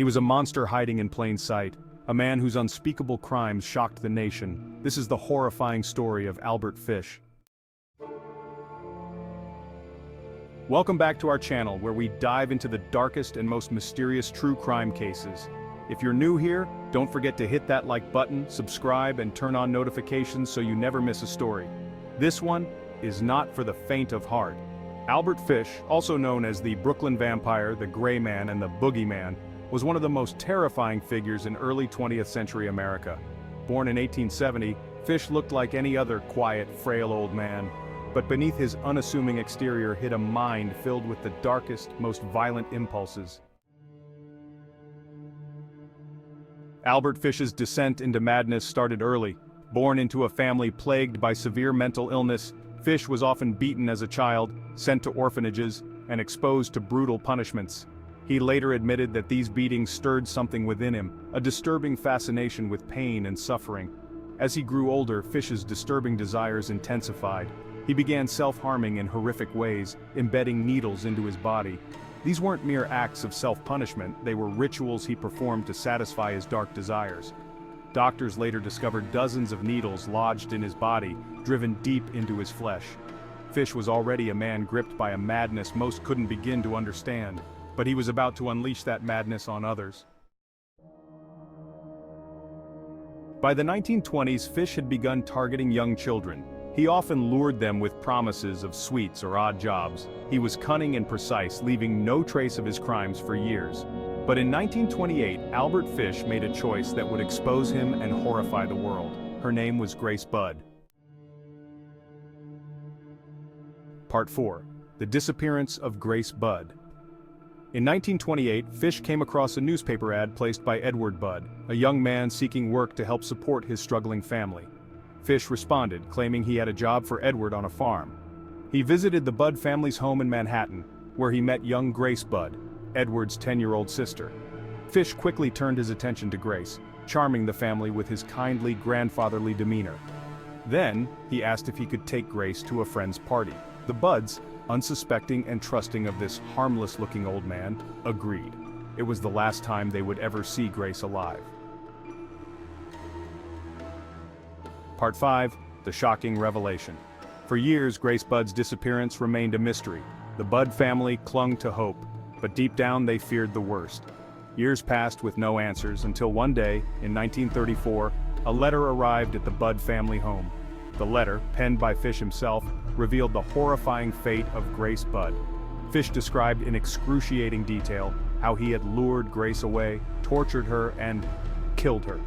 He was a monster hiding in plain sight, a man whose unspeakable crimes shocked the nation. This is the horrifying story of Albert Fish. Welcome back to our channel, where we dive into the darkest and most mysterious true crime cases. If you're new here, don't forget to hit that like button, subscribe, and turn on notifications so you never miss a story. This one is not for the faint of heart. Albert Fish, also known as the Brooklyn Vampire, the Gray Man, and the Boogeyman, was one of the most terrifying figures in early 20th century America. Born in 1870, Fish looked like any other quiet, frail old man. But beneath his unassuming exterior hid a mind filled with the darkest, most violent impulses. Albert Fish's descent into madness started early. Born into a family plagued by severe mental illness, Fish was often beaten as a child, sent to orphanages, and exposed to brutal punishments. He later admitted that these beatings stirred something within him, a disturbing fascination with pain and suffering. As he grew older, Fish's disturbing desires intensified. He began self-harming in horrific ways, embedding needles into his body. These weren't mere acts of self-punishment, they were rituals he performed to satisfy his dark desires. Doctors later discovered dozens of needles lodged in his body, driven deep into his flesh. Fish was already a man gripped by a madness most couldn't begin to understand, but he was about to unleash that madness on others. By the 1920s, Fish had begun targeting young children. He often lured them with promises of sweets or odd jobs. He was cunning and precise, leaving no trace of his crimes for years. But in 1928, Albert Fish made a choice that would expose him and horrify the world. Her name was Grace Budd. Part 4. The Disappearance of Grace Budd. In 1928, Fish came across a newspaper ad placed by Edward Budd, a young man seeking work to help support his struggling family. Fish responded, claiming he had a job for Edward on a farm. He visited the Budd family's home in Manhattan, where he met young Grace Budd, Edward's 10-year-old sister. Fish quickly turned his attention to Grace, charming the family with his kindly, grandfatherly demeanor. Then, he asked if he could take Grace to a friend's party. The Budds, unsuspecting and trusting of this harmless-looking old man, agreed. It was the last time they would ever see Grace alive. Part 5. The Shocking Revelation. For years, Grace Budd's disappearance remained a mystery. The Budd family clung to hope, but deep down they feared the worst. Years passed with no answers until one day, in 1934, a letter arrived at the Budd family home. The letter, penned by Fish himself, revealed the horrifying fate of Grace Budd. Fish described in excruciating detail how he had lured Grace away, tortured her, and killed her.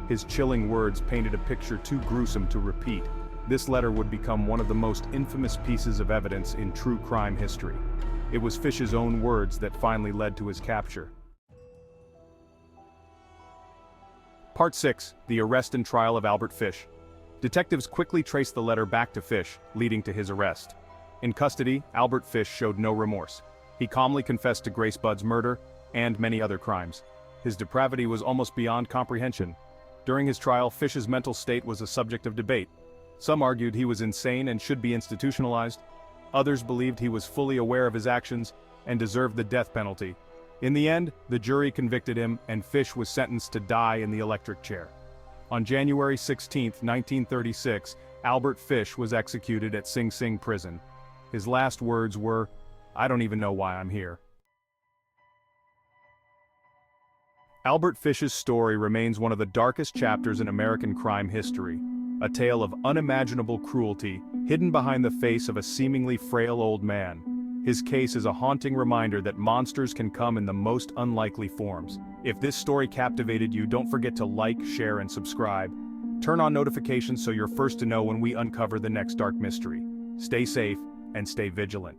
His chilling words painted a picture too gruesome to repeat. This letter would become one of the most infamous pieces of evidence in true crime history. It was Fish's own words that finally led to his capture. Part 6. The Arrest and Trial of Albert Fish. Detectives quickly traced the letter back to Fish, leading to his arrest. In custody, Albert Fish showed no remorse. He calmly confessed to Grace Budd's murder and many other crimes. His depravity was almost beyond comprehension. During his trial, Fish's mental state was a subject of debate. Some argued he was insane and should be institutionalized. Others believed he was fully aware of his actions and deserved the death penalty. In the end, the jury convicted him, and Fish was sentenced to die in the electric chair. On January 16, 1936, Albert Fish was executed at Sing Sing prison. His last words were, "I don't even know why I'm here." Albert Fish's story remains one of the darkest chapters in American crime history, a tale of unimaginable cruelty, hidden behind the face of a seemingly frail old man. His case is a haunting reminder that monsters can come in the most unlikely forms. If this story captivated you, don't forget to like, share, and subscribe. Turn on notifications so you're first to know when we uncover the next dark mystery. Stay safe and stay vigilant.